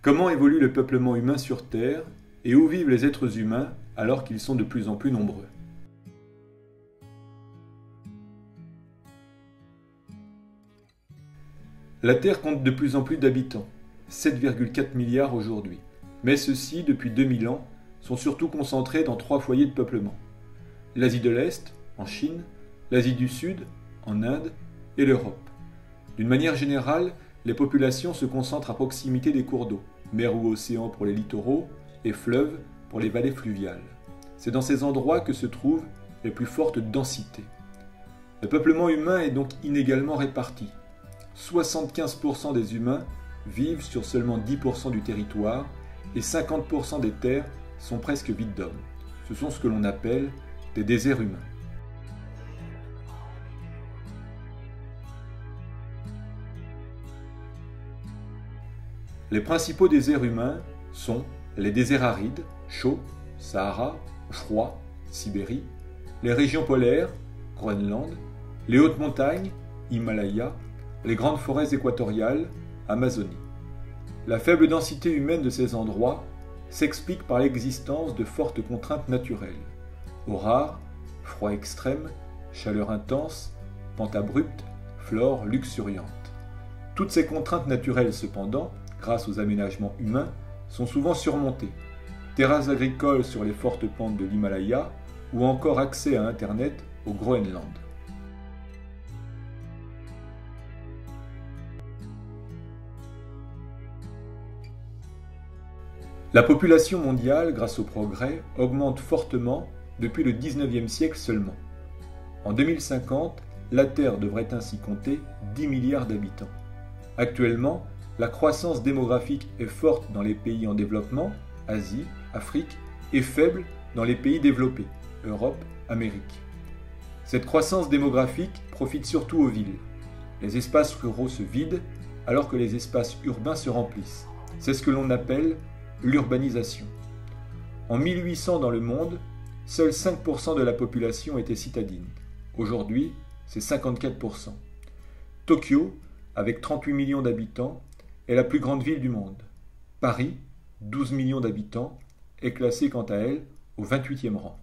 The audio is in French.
Comment évolue le peuplement humain sur Terre et où vivent les êtres humains alors qu'ils sont de plus en plus nombreux? La Terre compte de plus en plus d'habitants, 7,4 milliards aujourd'hui. Mais ceux-ci, depuis 2000 ans, sont surtout concentrés dans 3 foyers de peuplement. L'Asie de l'Est, en Chine, l'Asie du Sud, en Inde, et l'Europe. D'une manière générale, les populations se concentrent à proximité des cours d'eau, mer ou océan pour les littoraux, et fleuves pour les vallées fluviales. C'est dans ces endroits que se trouvent les plus fortes densités. Le peuplement humain est donc inégalement réparti. 75% des humains vivent sur seulement 10% du territoire et 50% des terres sont presque vides d'hommes. Ce sont ce que l'on appelle des déserts humains. Les principaux déserts humains sont les déserts arides, chauds, Sahara, froid, Sibérie, les régions polaires, Groenland, les hautes montagnes, Himalaya, les grandes forêts équatoriales, Amazonie. La faible densité humaine de ces endroits s'explique par l'existence de fortes contraintes naturelles. Eau rare, froid extrême, chaleur intense, pente abrupte, flore luxuriante. Toutes ces contraintes naturelles, cependant, grâce aux aménagements humains, sont souvent surmontées. Terrasses agricoles sur les fortes pentes de l'Himalaya ou encore accès à Internet au Groenland. La population mondiale, grâce au progrès, augmente fortement depuis le 19e siècle seulement. En 2050, la Terre devrait ainsi compter 10 milliards d'habitants. Actuellement, la croissance démographique est forte dans les pays en développement, Asie, Afrique, et faible dans les pays développés, Europe, Amérique. Cette croissance démographique profite surtout aux villes. Les espaces ruraux se vident alors que les espaces urbains se remplissent. C'est ce que l'on appelle l'urbanisation. En 1800 dans le monde, seuls 5% de la population était citadine. Aujourd'hui, c'est 54%. Tokyo, avec 38 millions d'habitants, est la plus grande ville du monde. Paris, 12 millions d'habitants, est classée quant à elle au 28e rang.